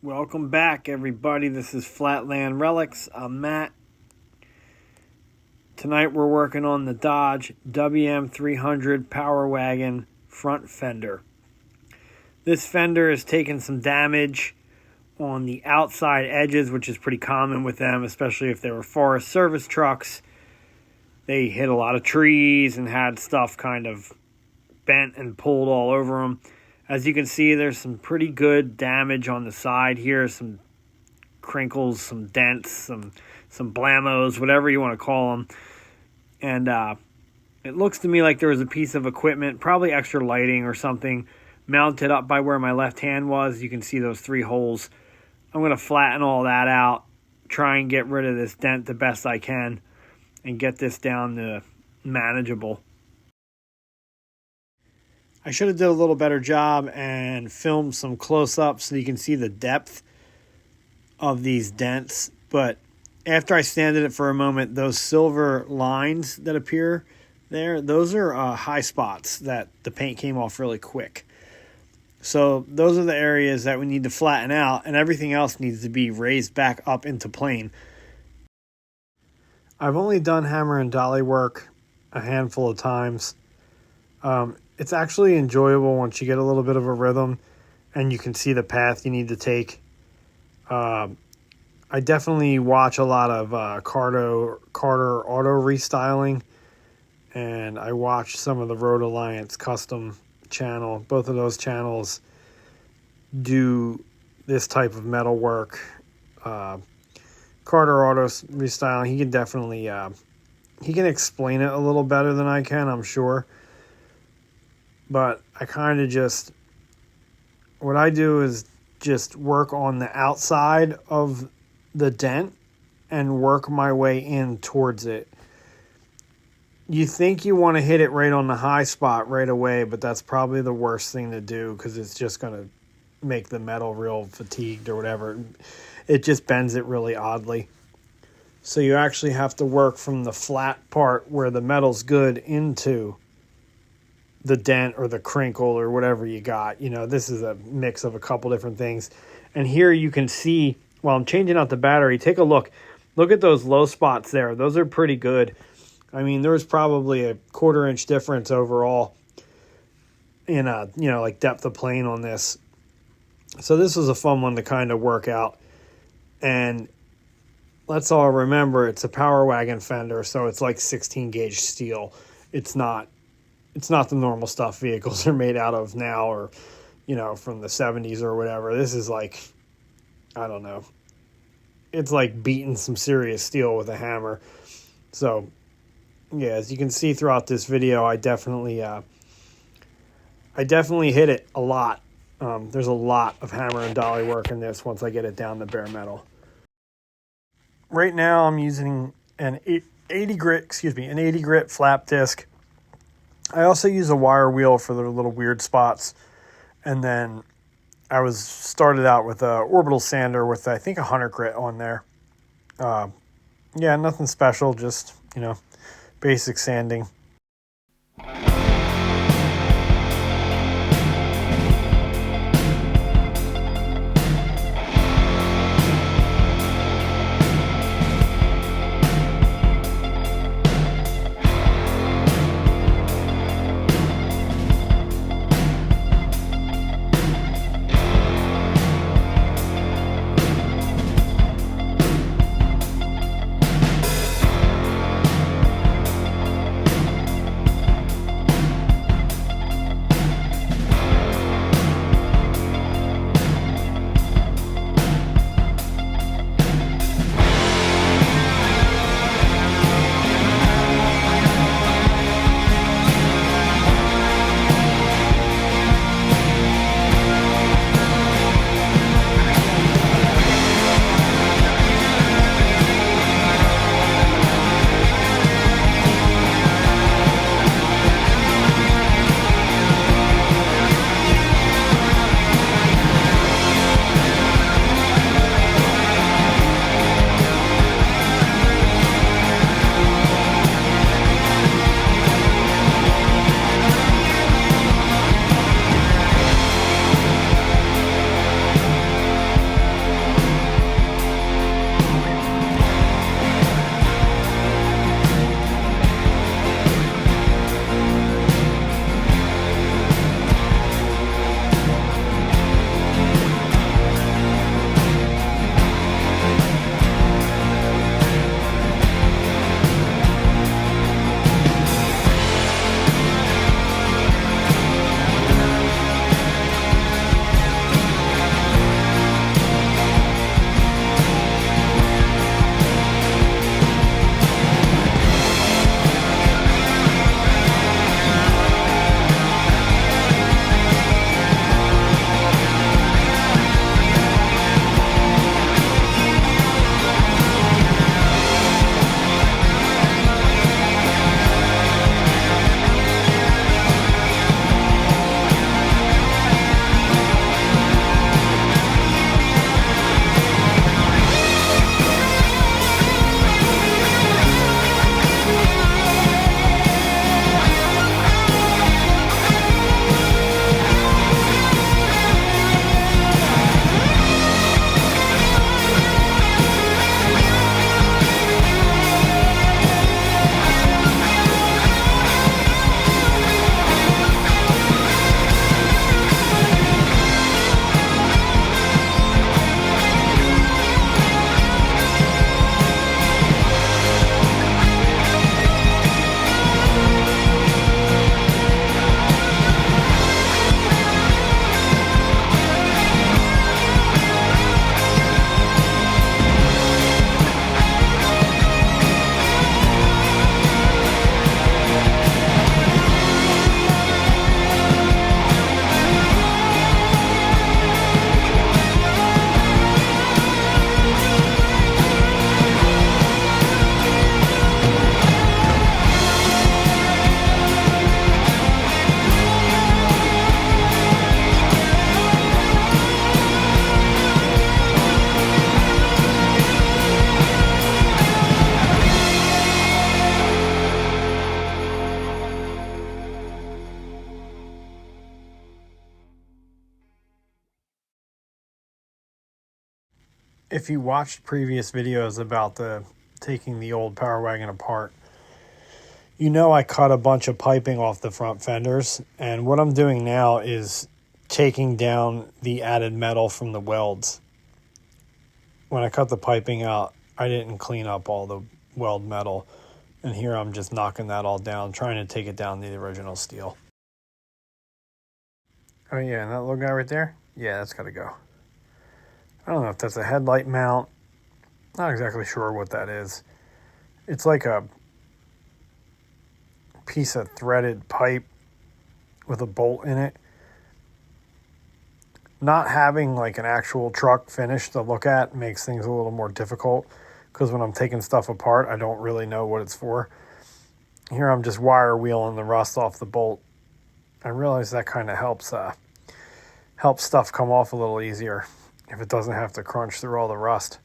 Welcome back, everybody. This is Flatland Relics. I'm Matt. Tonight we're working on the Dodge WM300 Power Wagon front fender. This fender has taken some damage on the outside edges, which is pretty common with them, especially if they were Forest Service trucks. They hit a lot of trees and had stuff kind of bent and pulled all over them. As you can see, there's some pretty good damage on the side here. Some crinkles, some dents, some blamos, whatever you want to call them. And it looks to me like there was a piece of equipment, probably extra lighting or something, mounted up by where my left hand was. You can see those 3 holes. I'm going to flatten all that out, try and get rid of this dent the best I can, and get this down to manageable. I should have did a little better job and filmed some close-ups so you can see the depth of these dents. But after I sanded it for a moment, those silver lines that appear there, those are high spots that the paint came off really quick. So those are the areas that we need to flatten out, and everything else needs to be raised back up into plane. I've only done hammer and dolly work a handful of times. It's actually enjoyable once you get a little bit of a rhythm and you can see the path you need to take. I definitely watch a lot of Carter auto restyling, and I watch some of the Road Alliance custom channel. Both of those channels do this type of metal work. Carter auto restyling, he can definitely he can explain it a little better than I can, I'm sure. But I kind of what I do is just work on the outside of the dent and work my way in towards it. You think you want to hit it right on the high spot right away, but that's probably the worst thing to do because it's just going to make the metal real fatigued or whatever. It just bends it really oddly. So you actually have to work from the flat part where the metal's good into the dent or the crinkle or whatever you got. You know, this is a mix of a couple different things. And here you can see, while I'm changing out the battery, take a look. Look at those low spots there. Those are pretty good. I mean, there was probably a 1/4 inch difference overall in like depth of plane on this. So this was a fun one to kind of work out. And let's all remember, it's a Power Wagon fender, so it's like 16 gauge steel. It's not the normal stuff vehicles are made out of now, or, from the 70s or whatever. This is like, I don't know. It's like beating some serious steel with a hammer. So, yeah, as you can see throughout this video, I definitely hit it a lot. There's a lot of hammer and dolly work in this once I get it down to bare metal. Right now I'm using an 80 grit flap disc. I also use a wire wheel for the little weird spots. And then I started out with a orbital sander with, I think, 100 grit on there. Yeah, nothing special, just, basic sanding. If you watched previous videos about taking the old Power Wagon apart, you know I cut a bunch of piping off the front fenders, and what I'm doing now is taking down the added metal from the welds. When I cut the piping out, I didn't clean up all the weld metal, and here I'm just knocking that all down, trying to take it down to the original steel. Oh yeah, and that little guy right there? Yeah, that's got to go. I don't know if that's a headlight mount. Not exactly sure what that is. It's like a piece of threaded pipe with a bolt in it. Not having like an actual truck finish to look at makes things a little more difficult, because when I'm taking stuff apart, I don't really know what it's for. Here I'm just wire wheeling the rust off the bolt. I realize that kind of helps stuff come off a little easier if it doesn't have to crunch through all the rust.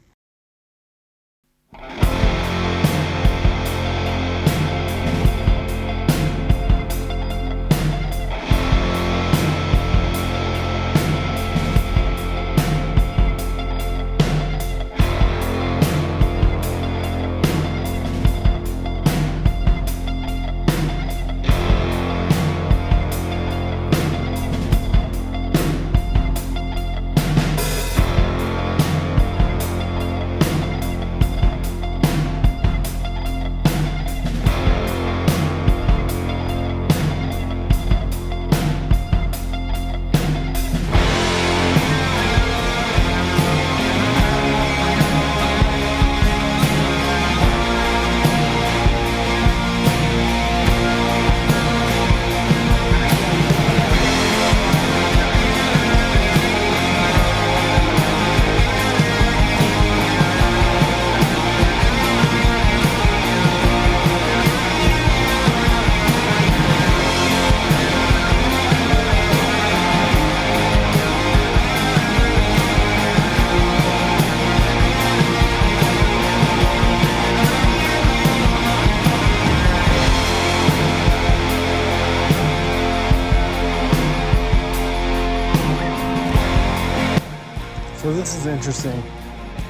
So this is interesting.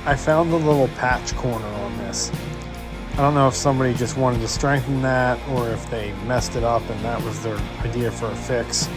I found the little patch corner on this. I don't know if somebody just wanted to strengthen that or if they messed it up and that was their idea for a fix.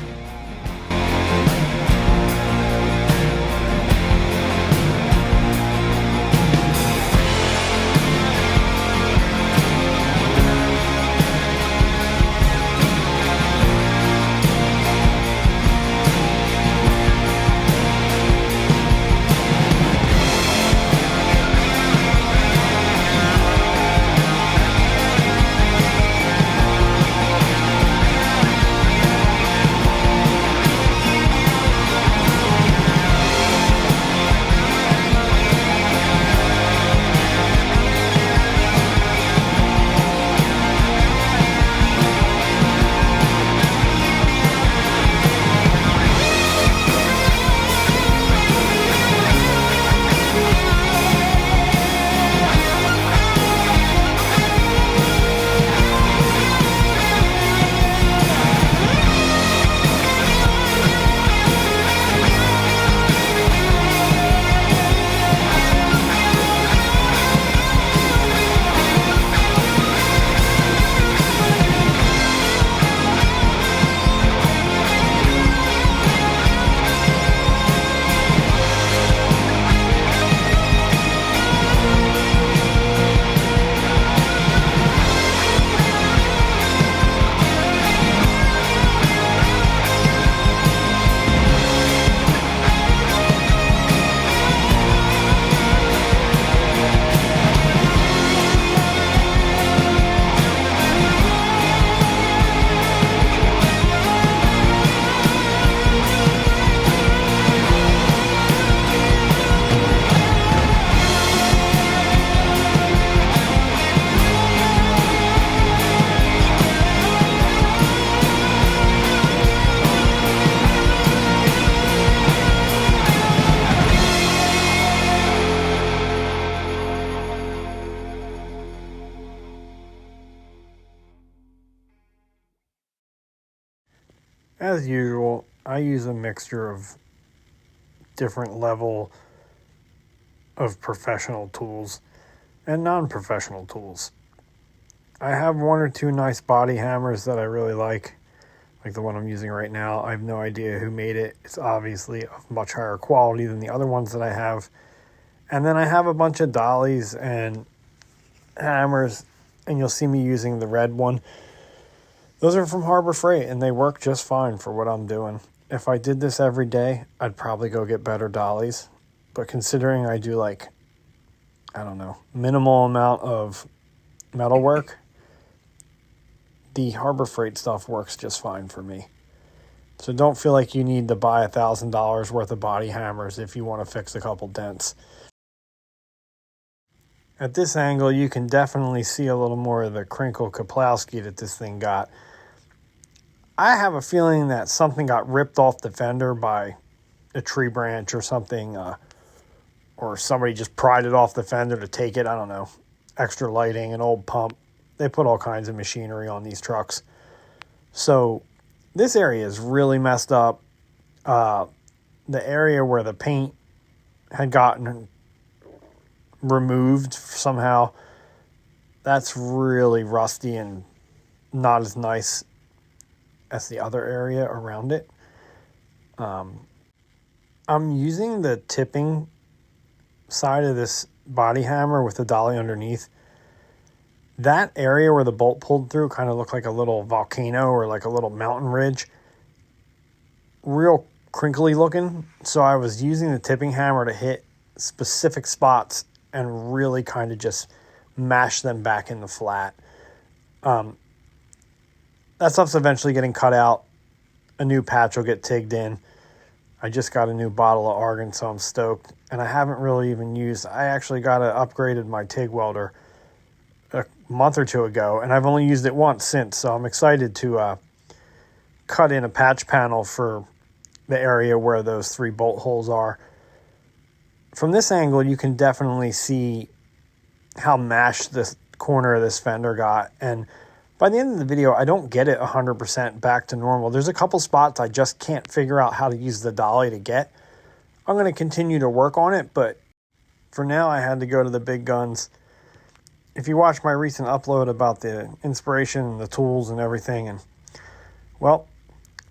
As usual, I use a mixture of different level of professional tools and non-professional tools. I have one or two nice body hammers that I really like the one I'm using right now. I have no idea who made it. It's obviously of much higher quality than the other ones that I have. And then I have a bunch of dollies and hammers, and you'll see me using the red one. Those are from Harbor Freight, and they work just fine for what I'm doing. If I did this every day, I'd probably go get better dollies. But considering I do minimal amount of metal work, the Harbor Freight stuff works just fine for me. So don't feel like you need to buy $1,000 worth of body hammers if you want to fix a couple dents. At this angle, you can definitely see a little more of the crinkle Kaplowski that this thing got. I have a feeling that something got ripped off the fender by a tree branch or something, or somebody just pried it off the fender to take it. I don't know. Extra lighting, an old pump. They put all kinds of machinery on these trucks. So this area is really messed up. The area where the paint had gotten removed somehow, that's really rusty and not as nice as the other area around it. I'm using the tipping side of this body hammer with the dolly underneath. That area where the bolt pulled through kind of looked like a little volcano or like a little mountain ridge. Real crinkly looking. So I was using the tipping hammer to hit specific spots and really kind of just mash them back in the flat. That stuff's eventually getting cut out. A new patch will get tigged in. I just got a new bottle of argon, so I'm stoked. And I haven't really even used... I actually upgraded my TIG welder a month or two ago, and I've only used it once since, so I'm excited to cut in a patch panel for the area where those 3 bolt holes are. From this angle, you can definitely see how mashed this corner of this fender got, and by the end of the video, I don't get it 100% back to normal. There's a couple spots I just can't figure out how to use the dolly to get. I'm going to continue to work on it, but for now, I had to go to the big guns. If you watch my recent upload about the inspiration and the tools and everything, and well,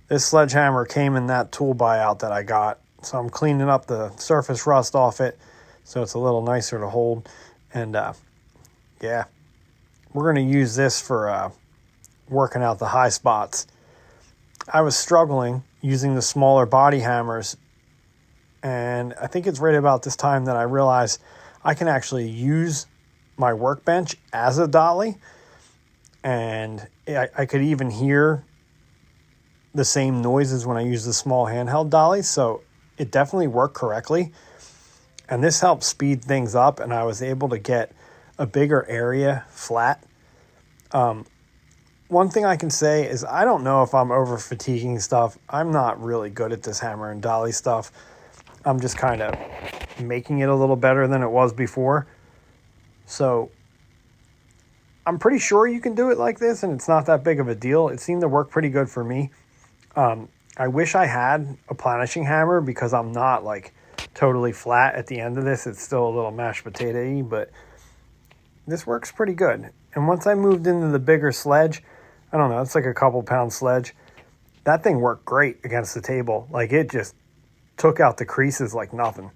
this sledgehammer came in that tool buyout that I got. So I'm cleaning up the surface rust off it so it's a little nicer to hold. And yeah, we're going to use this for working out the high spots. I was struggling using the smaller body hammers, and I think it's right about this time that I realized I can actually use my workbench as a dolly, and I could even hear the same noises when I use the small handheld dolly, so it definitely worked correctly, and this helped speed things up, and I was able to get a bigger area flat. One thing I can say is I don't know if I'm over fatiguing stuff. I'm not really good at this hammer and dolly stuff. I'm just kind of making it a little better than it was before. So I'm pretty sure you can do it like this, and it's not that big of a deal. It seemed to work pretty good for me. I wish I had a planishing hammer because I'm not like totally flat at the end of this. It's still a little mashed potato-y, but this works pretty good. And once I moved into the bigger sledge, I don't know, it's like a couple pound sledge. That thing worked great against the table. Like it just took out the creases like nothing.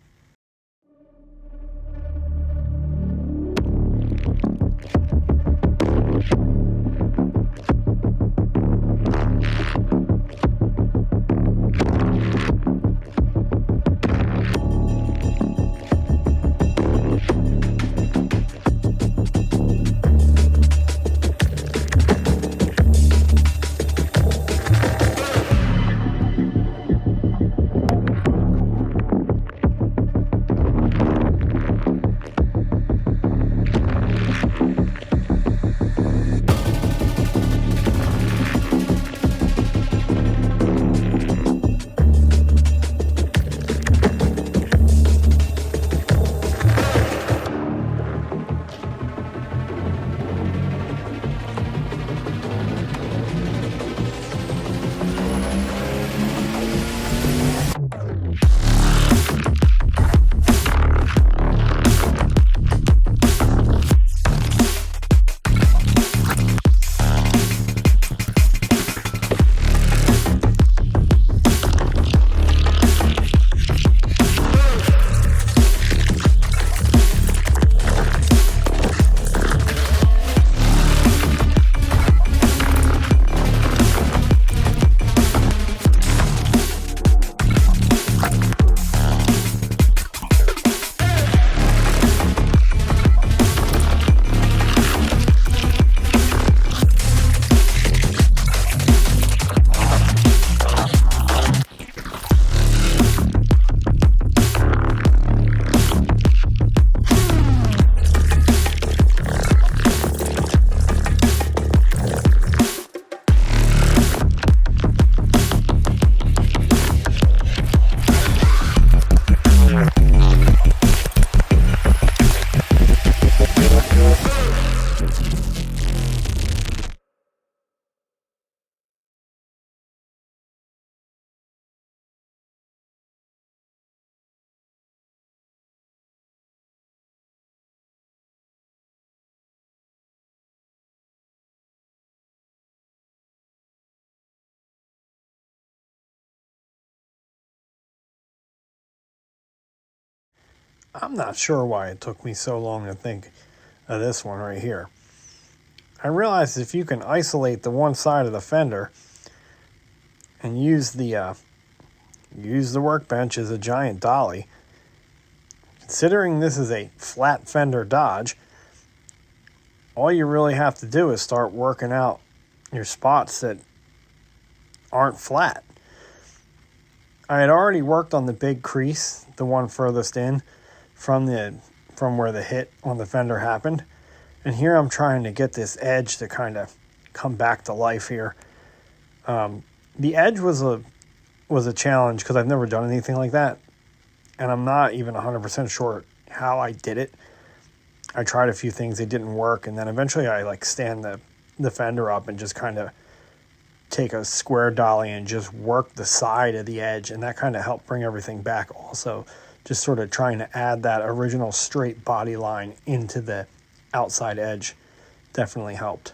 I'm not sure why it took me so long to think of this one right here. I realized if you can isolate the one side of the fender and use the workbench as a giant dolly, considering this is a flat fender Dodge, all you really have to do is start working out your spots that aren't flat. I had already worked on the big crease, the one furthest in from where the hit on the fender happened. And here I'm trying to get this edge to kind of come back to life here. The edge was a challenge because I've never done anything like that. And I'm not even 100% sure how I did it. I tried a few things, they didn't work. And then eventually I stand the fender up and just kind of take a square dolly and just work the side of the edge. And that kind of helped bring everything back also. Just sort of trying to add that original straight body line into the outside edge definitely helped.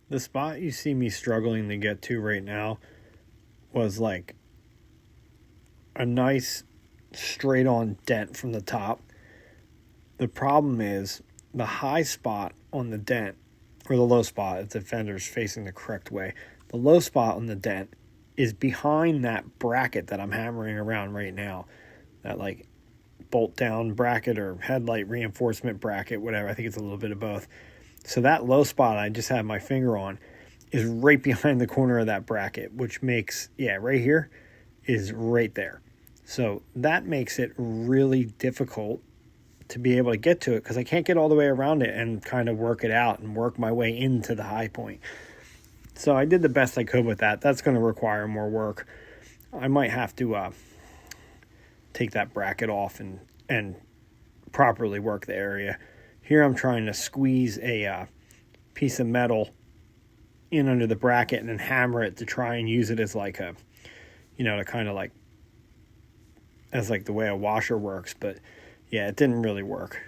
The spot you see me struggling to get to right now was like a nice straight on dent from the top. The problem is the high spot on the dent, or the low spot if the fender's facing the correct way. The low spot on the dent is behind that bracket that I'm hammering around right now. That like bolt down bracket or headlight reinforcement bracket, whatever. I think it's a little bit of both. So that low spot I just have my finger on is right behind the corner of that bracket, which makes, right here is right there. So that makes it really difficult to be able to get to it because I can't get all the way around it and kind of work it out and work my way into the high point. So I did the best I could with that. That's going to require more work. I might have to take that bracket off and properly work the area. Here I'm trying to squeeze a piece of metal in under the bracket and then hammer it to try and use it as like a, to kind of like, as like the way a washer works. But yeah, it didn't really work.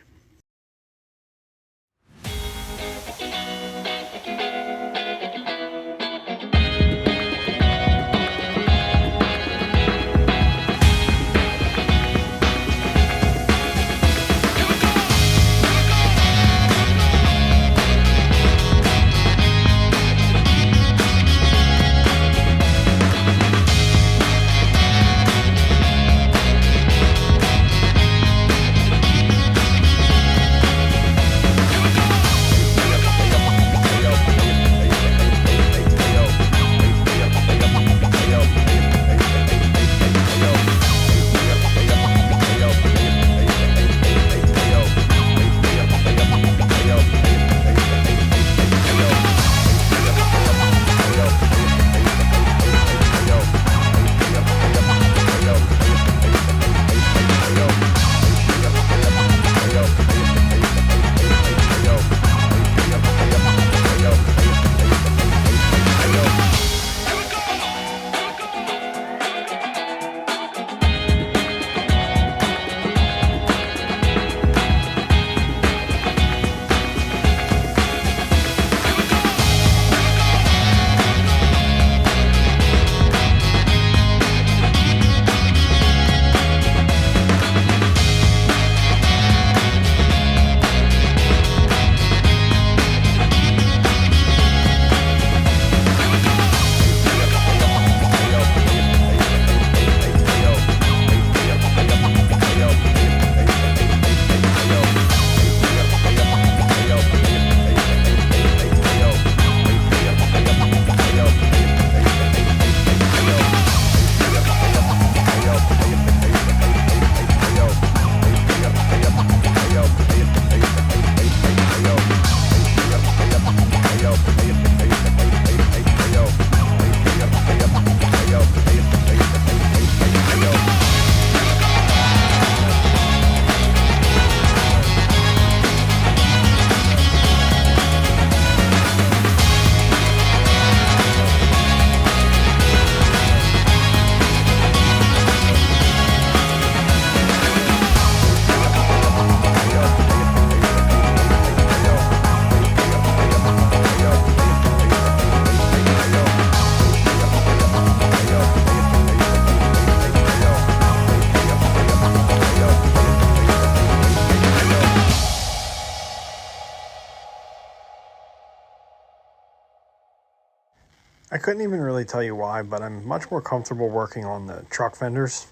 I couldn't even really tell you why, but I'm much more comfortable working on the truck fenders.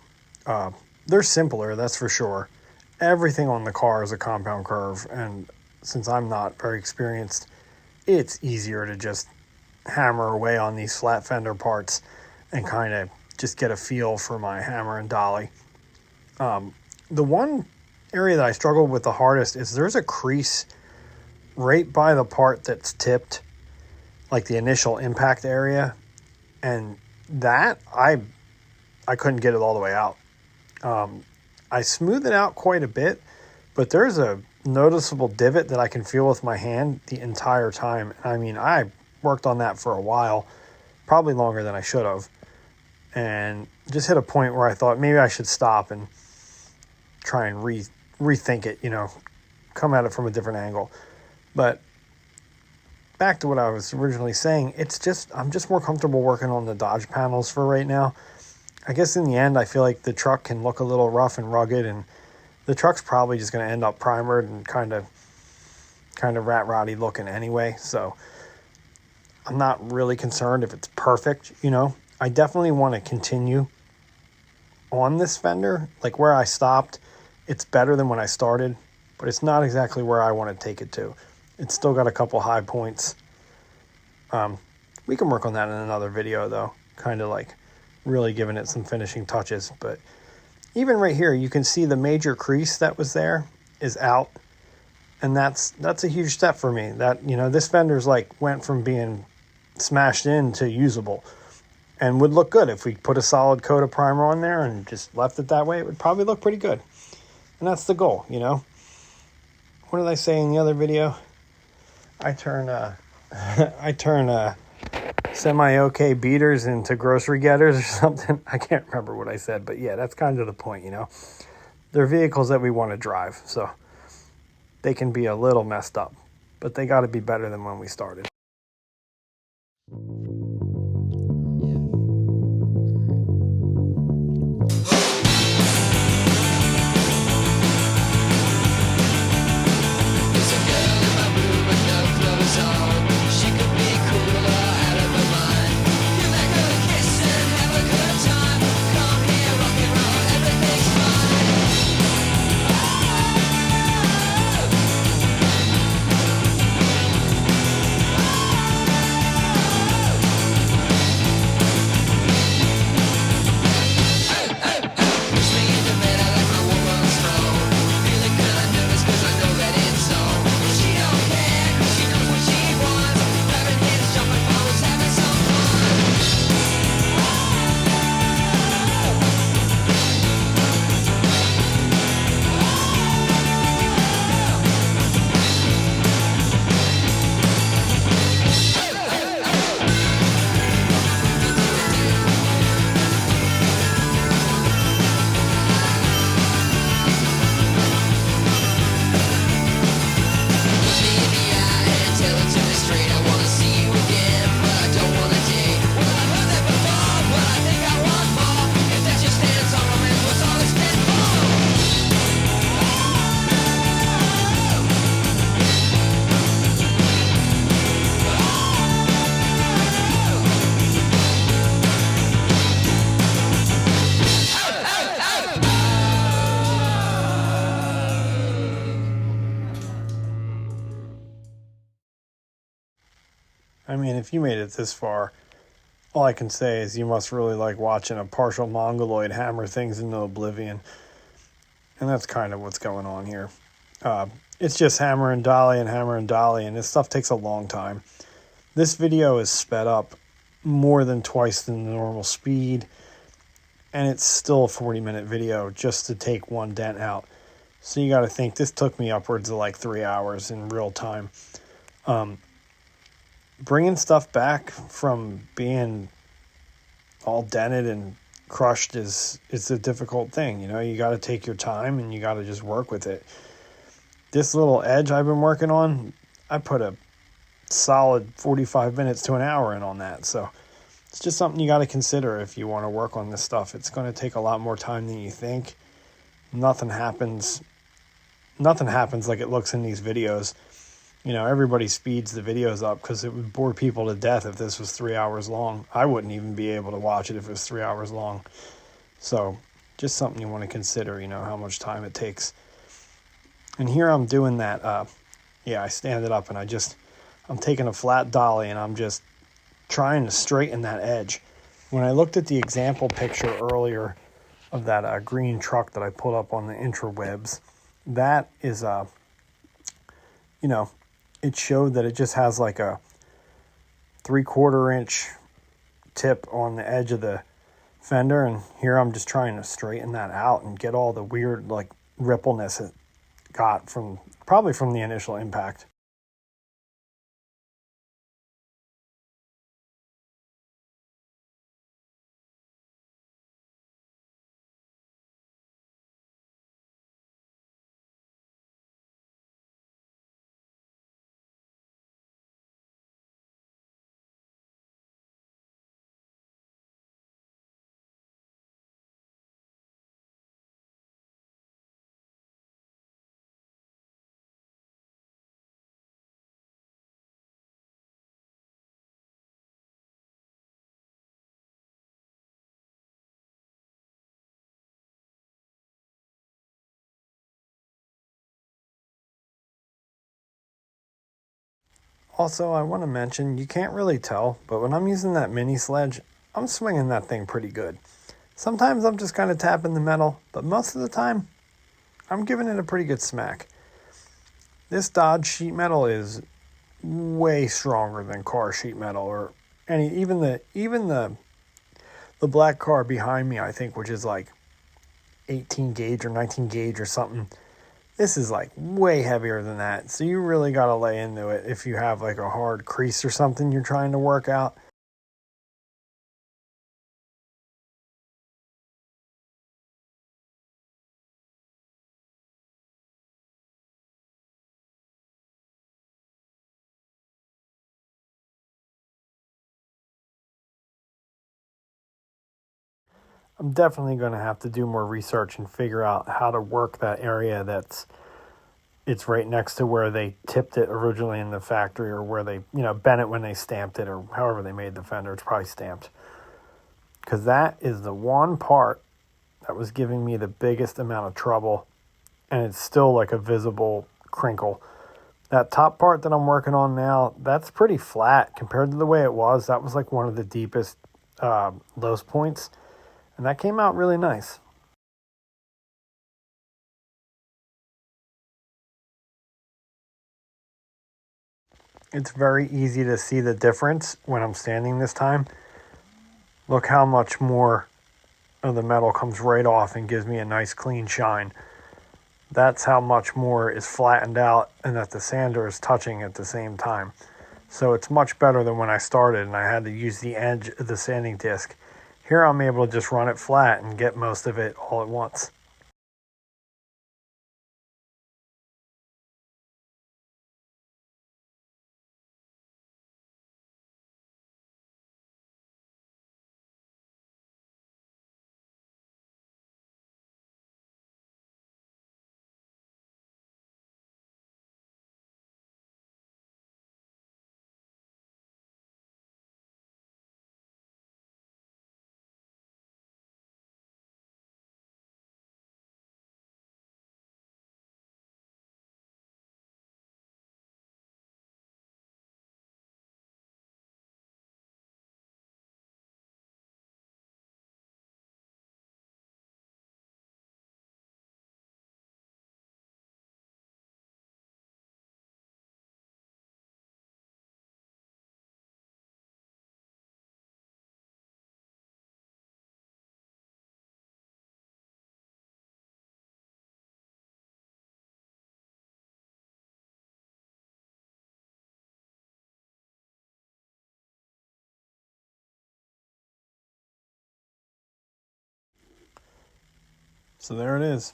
They're simpler, that's for sure. Everything on the car is a compound curve, and since I'm not very experienced, it's easier to just hammer away on these flat fender parts and kind of just get a feel for my hammer and dolly. The one area that I struggled with the hardest is there's a crease right by the part that's tipped, like the initial impact area, and that I couldn't get it all the way out. I smooth it out quite a bit, but there's a noticeable divot that I can feel with my hand the entire time. I mean, I worked on that for a while, probably longer than I should have, and just hit a point where I thought maybe I should stop and try and rethink it, come at it from a different angle. But back to what I was originally saying, I'm just more comfortable working on the Dodge panels for right now. I guess in the end, I feel like the truck can look a little rough and rugged, and the truck's probably just going to end up primered and kind of rat roddy looking anyway. So I'm not really concerned if it's perfect. I definitely want to continue on this fender. Like where I stopped, it's better than when I started, but it's not exactly where I want to take it to. It's still got a couple high points. We can work on that in another video though, kind of like really giving it some finishing touches. But even right here, you can see the major crease that was there is out, and that's a huge step for me. That this fender's like went from being smashed into usable, and would look good if we put a solid coat of primer on there and just left it that way. It would probably look pretty good, and that's the goal, you know. What did I say in the other video? I turn semi-okay beaters into grocery getters or something. I can't remember what I said, but yeah, that's kind of the point, you know. They're vehicles that we want to drive, so they can be a little messed up, but they got to be better than when we started. I mean, if you made it this far, all I can say is you must really like watching a partial mongoloid hammer things into oblivion. And that's kind of what's going on here. It's just hammer and dolly, and this stuff takes a long time. This video is sped up more than twice the normal speed, and it's still a 40-minute video just to take one dent out. So you got to think this took me upwards of like 3 hours in real time. Bringing stuff back from being all dented and crushed is a difficult thing. You know, you got to take your time and you got to just work with it. This little edge I've been working on, I put a solid 45 minutes to an hour in on that. So it's just something you got to consider if you want to work on this stuff. It's going to take a lot more time than you think. Nothing happens like it looks in these videos. You know, everybody speeds the videos up because it would bore people to death if this was 3 hours long. I wouldn't even be able to watch it if it was 3 hours long. So just something you want to consider, you know, how much time it takes. And here I'm doing that. I stand it up and I'm taking a flat dolly and I'm just trying to straighten that edge. When I looked at the example picture earlier of that green truck that I put up on the intrawebs, that is, you know, it showed that it just has like a 3/4 inch tip on the edge of the fender, and here I'm just trying to straighten that out and get all the weird like rippleness it got probably from the initial impact. Also, I want to mention, you can't really tell, but when I'm using that mini sledge, I'm swinging that thing pretty good. Sometimes I'm just kind of tapping the metal, but most of the time, I'm giving it a pretty good smack. This Dodge sheet metal is way stronger than car sheet metal, or And the black car behind me, I think, which is like 18 gauge or 19 gauge or something, this is like way heavier than that. So you really got to lay into it if you have like a hard crease or something you're trying to work out. I'm definitely going to have to do more research and figure out how to work that area it's right next to where they tipped it originally in the factory, or where they, bent it when they stamped it, or however they made the fender. It's probably stamped. Because that is the one part that was giving me the biggest amount of trouble, and it's still like a visible crinkle. That top part that I'm working on now, that's pretty flat compared to the way it was. That was like one of the deepest lowest points. And that came out really nice. It's very easy to see the difference when I'm standing this time. Look how much more of the metal comes right off and gives me a nice clean shine. That's how much more is flattened out and that the sander is touching at the same time. So it's much better than when I started and I had to use the edge of the sanding disc. Here I'm able to just run it flat and get most of it all at once. So there it is.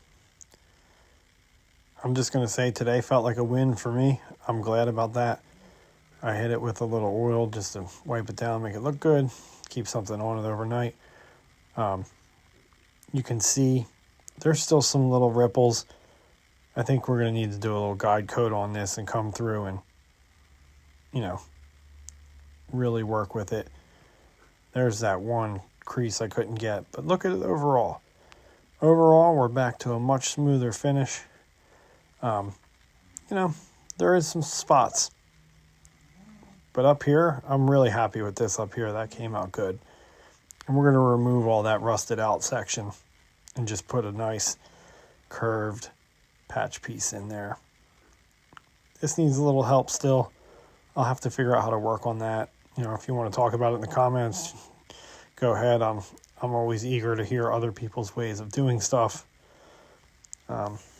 I'm just going to say today felt like a win for me. I'm glad about that. I hit it with a little oil just to wipe it down, make it look good, keep something on it overnight. You can see there's still some little ripples. I think we're going to need to do a little guide coat on this and come through and, really work with it. There's that one crease I couldn't get, but look at it overall. Overall, we're back to a much smoother finish. There is some spots. But up here, I'm really happy with this up here. That came out good. And we're going to remove all that rusted out section and just put a nice curved patch piece in there. This needs a little help still. I'll have to figure out how to work on that. If you want to talk about it in the comments, go ahead. I'm always eager to hear other people's ways of doing stuff.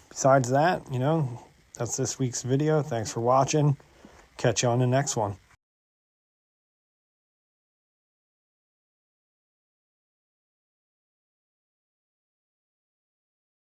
Besides that, that's this week's video. Thanks for watching. Catch you on the next one.